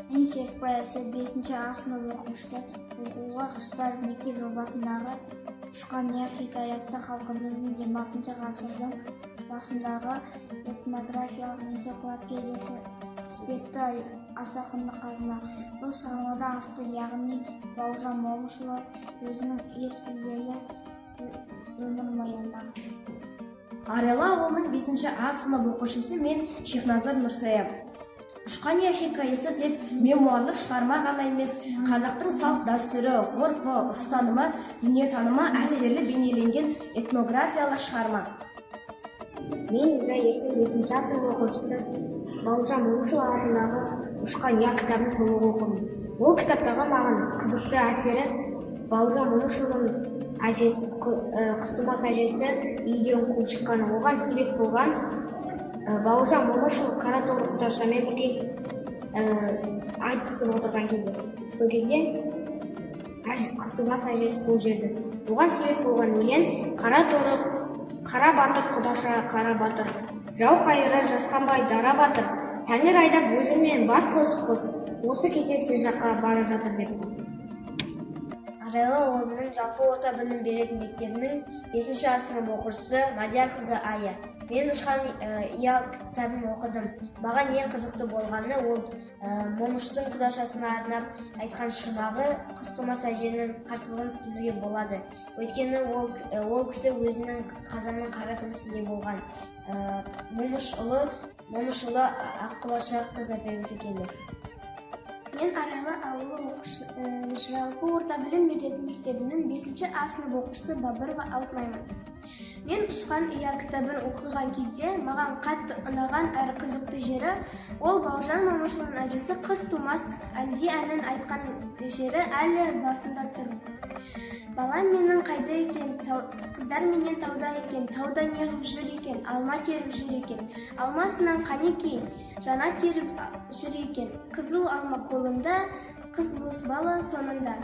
Мен Серікбай Әсет 5-А сынып оқушысы. Оқуға құстар мектеп жобасындағы «Ұшқан я» хикаятты халқымыздың 20 ғасырдың басындағы этнографиялық энциклопедиясы іспетті аса құнды қазына. Бұл шығармада автор, яғни Бауыржан Момышұлы, өзінің ес білгелі өмірін баяндаған. Арайлы ауылының 5-А сынып оқушысы мен Шехназар Нұрсая. «Ұшқан я» хикаясы тек мемуарлық шығарма ғана емес, қазақтың салт дәстүрі, ғұрпы, ұстанымы, дүниетанымы әсерлі бейнеленген этнографиялық шығарма. Мен Ерсін 5-А сынып оқушысы Бауыржан Момышұлы атындағы «Ұшқан я» кітабын толық оқыдым. Ол кітаптағы маған қызықты әсері Бауыржан Момышұлының әжесі, Қыстымас әжесі үйден қуып шыққаны. Оған себеп болған Бауыржан Момышұлы қара торы құдашамен бірге айтысып отырған кезде. Сол кезде Қыстымас әжесі қуып жіберді. Оған себеп болған өлең қара батыр құдаша қара батыр, жау қайырар жасқанбай дара батыр, тәңір айдап өзімен бас қосып қос, осы кезде сіз жаққа бара жатыр депті. Арайлы ауылының жалпы орта білім беретін мектебінің 5-А сынып оқушысы Мадиярқызы Ая. Мен «Ұшқан я» кітабын оқыдым. Маған ең қызықты болғаны ол Момыштың құдашасына арнап айтқан шумағы Қыстымас әженің қарсылығын түсінуге болады. Өйткені ол кісі өзінің қазанның қара күмісіндей болған. Момышұлы аққұлаша қыз әпергісі келді. Мен Арайлы ауылы жалпы орта білім беретін мектебінің 5-А сынып оқушысы Бабырова Алтынаймын. Мен «Ұшқан я» кітабын оқыған кезде маған қатты ұнаған әрі қызықты жері ол Бауыржан Момышұлының әжесі Қыстымас әлде әнін айтқан жері әлі басында тұр. Балам менің қайда екен, қыздар менен тауда екен, тауда неғып жүр екен, алма теріп жүр екен, алмасынан қанеки, жана теріп жүр екен, қызыл алма қолында, қыз бос бала соңында.